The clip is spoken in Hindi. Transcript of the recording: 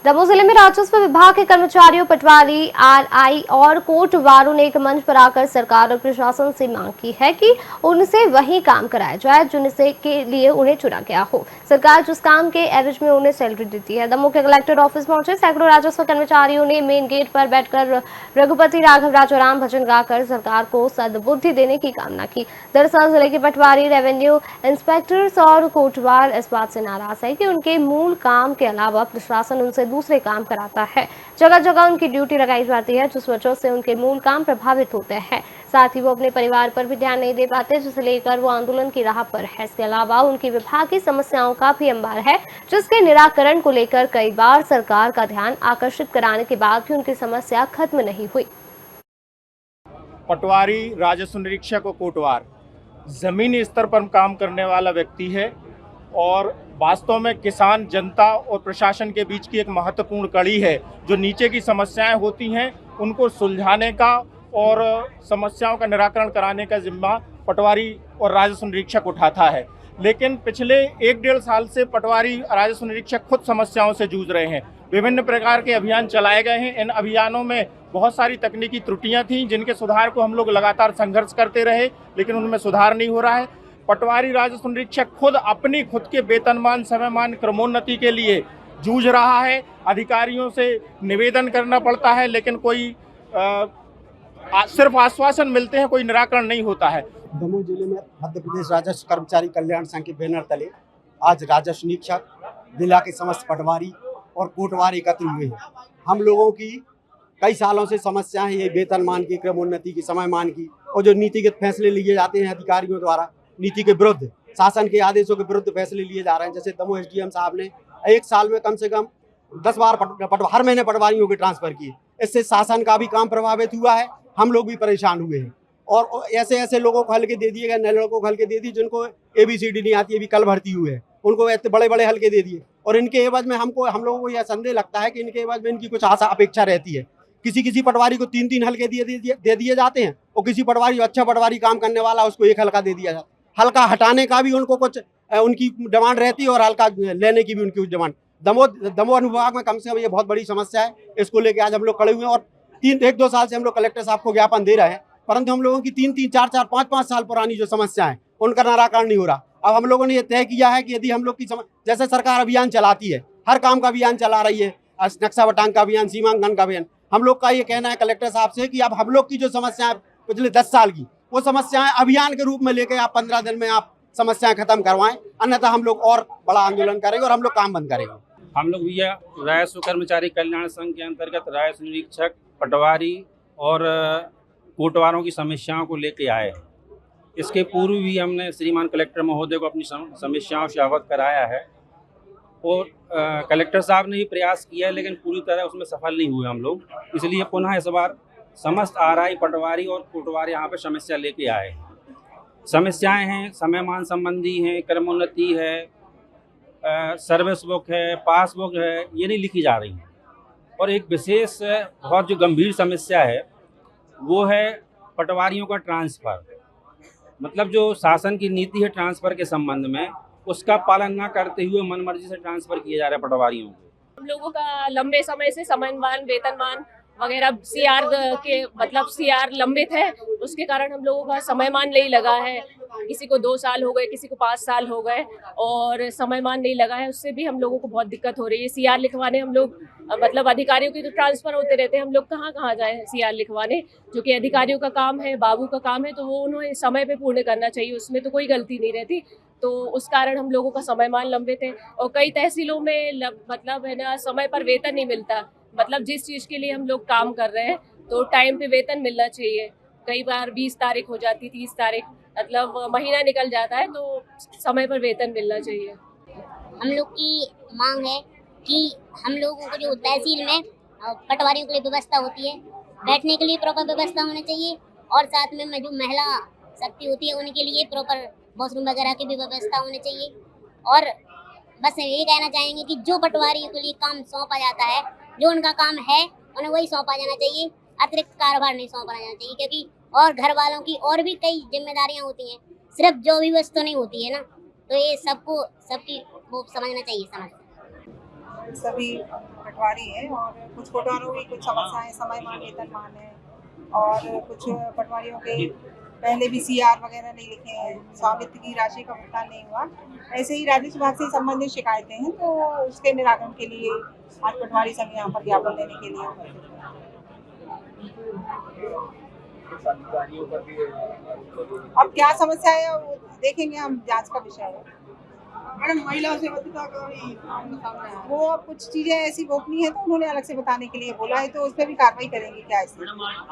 दमोह जिले में राजस्व विभाग के कर्मचारियों, पटवारी, आरआई और कोटवारों ने एक मंच पर आकर सरकार और प्रशासन से मांग की है कि उनसे वही काम कराया जाए जिनसे के लिए उन्हें चुना गया हो। सरकार जिस काम के एवज में उन्हें सैलरी देती है। दमोह के कलेक्टर ऑफिस पहुंचे सैकड़ों राजस्व कर्मचारियों ने मेन गेट पर बैठकर रघुपति राघव राजाराम भजन गाकर सरकार को सद्बुद्धि देने की कामना की। दरअसल जिले के पटवारी, रेवेन्यू इंस्पेक्टर्स और कोटवार इस बात से नाराज है कि उनके मूल काम के अलावा प्रशासन उनसे दूसरे काम कराता है। जगह जगह उनकी ड्यूटी लगाई जाती है, जिस वजह से उनके मूल काम प्रभावित होते हैं। साथ ही वो अपने परिवार पर भी ध्यान नहीं दे पाते, जिसे लेकर वो आंदोलन की राह पर है। इसके अलावा उनकी विभाग की समस्याओं का भी अंबार है, जिसके निराकरण को लेकर कई बार सरकार का ध्यान आकर्षित कराने के बाद भी उनकी समस्या खत्म नहीं हुई। पटवारी, राजस्व निरीक्षक और कोटवार जमीनी स्तर पर काम करने वाला व्यक्ति है और वास्तव में किसान, जनता और प्रशासन के बीच की एक महत्वपूर्ण कड़ी है। जो नीचे की समस्याएं होती हैं उनको सुलझाने का और समस्याओं का निराकरण कराने का जिम्मा पटवारी और राजस्व निरीक्षक उठाता है। लेकिन पिछले 1-1.5 साल से पटवारी, राजस्व निरीक्षक खुद समस्याओं से जूझ रहे हैं। विभिन्न प्रकार के अभियान चलाए गए हैं। इन अभियानों में बहुत सारी तकनीकी त्रुटियां थीं, जिनके सुधार को हम लोग लगातार संघर्ष करते रहे, लेकिन उनमें सुधार नहीं हो रहा है। पटवारी, राजस्व निरीक्षक खुद के वेतनमान, समयमान, क्रमोन्नति के लिए जूझ रहा है। अधिकारियों से निवेदन करना पड़ता है, लेकिन कोई सिर्फ आश्वासन मिलते हैं, कोई निराकरण नहीं होता है। दमोह जिले में मध्य प्रदेश राजस्व कर्मचारी कल्याण संघ के बैनर तले आज राजस्व निरीक्षक, जिला के समस्त पटवारी और कोटवार एकत्र हुए हैं। हम लोगों की कई सालों से समस्या है ये वेतनमान की, क्रमोन्नति की, समयमान की, और जो नीतिगत फैसले लिए जाते हैं अधिकारियों द्वारा नीति के विरुद्ध, शासन के आदेशों के विरुद्ध फैसले लिए जा रहे हैं। जैसे दमोह एसडीएम साहब ने 1 साल में कम से कम 10 बार हर महीने पटवारियों के ट्रांसफर किए। इससे शासन का भी काम प्रभावित हुआ है, हम लोग भी परेशान हुए हैं। और ऐसे ऐसे लोगों को हल्के दे दिए गए, नए लड़कों को हल्के दे दी जिनको ABCD नहीं आती है, भी कल भर्ती हुए हैं, उनको ऐसे बड़े बड़े हल्के दे दिए। और इनके एवज में हम लोगों को यह संदेह लगता है कि इनके एवज में इनकी कुछ आशा अपेक्षा रहती है। किसी पटवारी को 3-3 हल्के दे दिए जाते हैं, और किसी पटवारी, अच्छा पटवारी काम करने वाला, उसको 1 हल्का दे दिया जाता है। हल्का हटाने का भी उनको कुछ उनकी डिमांड रहती है और हल्का लेने की भी उनकी कुछ डिमांड। दमोह अनुभाग में कम से कम ये बहुत बड़ी समस्या है। इसको लेके आज हम लोग खड़े हुए हैं और 1-2 साल से हम लोग कलेक्टर साहब को ज्ञापन दे रहे हैं, परंतु हम लोगों की 3-3, 4-4, 5-5 साल पुरानी जो समस्या है उनका निराकरण नहीं हो रहा। अब हम लोगों ने ये तय किया है कि यदि हम लोग की जैसे सरकार अभियान चलाती है, हर काम का अभियान चला रही है, नक्शा बटांग का अभियान, सीमांकन का अभियान, हम लोग का ये कहना है कलेक्टर साहब से कि अब हम लोग की जो समस्याएं पिछले 10 साल की, वो समस्याएं अभियान के रूप में लेके आप 15 दिन में आप समस्याएं खत्म करवाएं, अन्यथा हम लोग और बड़ा आंदोलन करेंगे और हम लोग काम बंद करेंगे। हम लोग भैया राजस्व कर्मचारी कल्याण संघ के अंतर्गत राजस्व निरीक्षक, पटवारी और कोटवारों की समस्याओं को लेके आए हैं। इसके पूर्व भी हमने श्रीमान कलेक्टर महोदय को अपनी समस्याओं से अवगत कराया है और कलेक्टर साहब ने भी प्रयास किया है, लेकिन पूरी तरह उसमें सफल नहीं हुए हम लोग। इसलिए पुनः इस बार समस्त आरआई, पटवारी और कोटवार यहाँ पे समस्या लेके आए हैं। समस्याएं हैं, समयमान संबंधी हैं, क्रमोन्नति है, सर्विस बुक है, पासबुक है, ये नहीं लिखी जा रही है। और एक विशेष बहुत जो गंभीर समस्या है वो है पटवारियों का ट्रांसफ़र। मतलब जो शासन की नीति है ट्रांसफ़र के संबंध में, उसका पालन न करते हुए मनमर्जी से ट्रांसफ़र किए जा रहे हैं पटवारियों को। हम लोगों का लंबे समय से समयमान, वेतनमान वगैरह CR लंबित है, उसके कारण हम लोगों का समयमान नहीं लगा है। किसी को 2 साल हो गए, किसी को 5 साल हो गए और समयमान नहीं लगा है। उससे भी हम लोगों को बहुत दिक्कत हो रही है। CR लिखवाने हम लोग अधिकारियों की तो ट्रांसफ़र होते रहते हैं, हम लोग कहाँ जाए CR लिखवाने, जो कि अधिकारियों का काम है, बाबू का काम है, तो वो उन्हें समय पे पूर्ण करना चाहिए, उसमें तो कोई गलती नहीं रहती। तो उस कारण हम लोगों का समयमान लंबित है और कई तहसीलों में है ना, समय पर वेतन नहीं मिलता। जिस चीज़ के लिए हम लोग काम कर रहे हैं तो टाइम पे वेतन मिलना चाहिए। कई बार 20 तारीख हो जाती, 30 तारीख, महीना निकल जाता है, तो समय पर वेतन मिलना चाहिए। हम लोग की मांग है कि हम लोगों को जो तहसील में पटवारियों के लिए व्यवस्था होती है, बैठने के लिए प्रॉपर व्यवस्था होनी चाहिए, और साथ में जो महिला शक्ति होती है उनके लिए प्रॉपर वॉशरूम वगैरह की भी व्यवस्था होनी चाहिए। और बस ये कहना चाहेंगे कि जो पटवारियों के लिए काम सौंपा जाता है, जो उनका काम है, उन्हें वही सौंपा जाना चाहिए, अतिरिक्त कारोबार नहीं सौंपा जाना चाहिए, क्योंकि और घर वालों की और भी कई जिम्मेदारियां होती हैं, सिर्फ जो भी वस्तु नहीं होती है ना, तो ये सबकी वो समझना चाहिए। सभी पटवारी हैं और कुछ पटवारों की कुछ समस्याएं समयमान वेतनमान है और कुछ पटवारियों के पहले भी सीआर वगैरह नहीं लिखे हैं, स्वामित्व की राशि का भुगतान नहीं हुआ। ऐसे ही राजस्व विभाग से संबंधित शिकायतें हैं, तो उसके निराकरण के लिए आज पटवारी संघ यहाँ पर ज्ञापन देने के लिए उपस्थित है। अब क्या समस्या है वो देखेंगे, हम जांच का विषय है। मैडम, महिला से वो अब कुछ चीजें ऐसी गोपनीय है तो उन्होंने अलग से बताने के लिए बोला है, तो उस पर भी कार्रवाई करेंगे क्या ऐसे।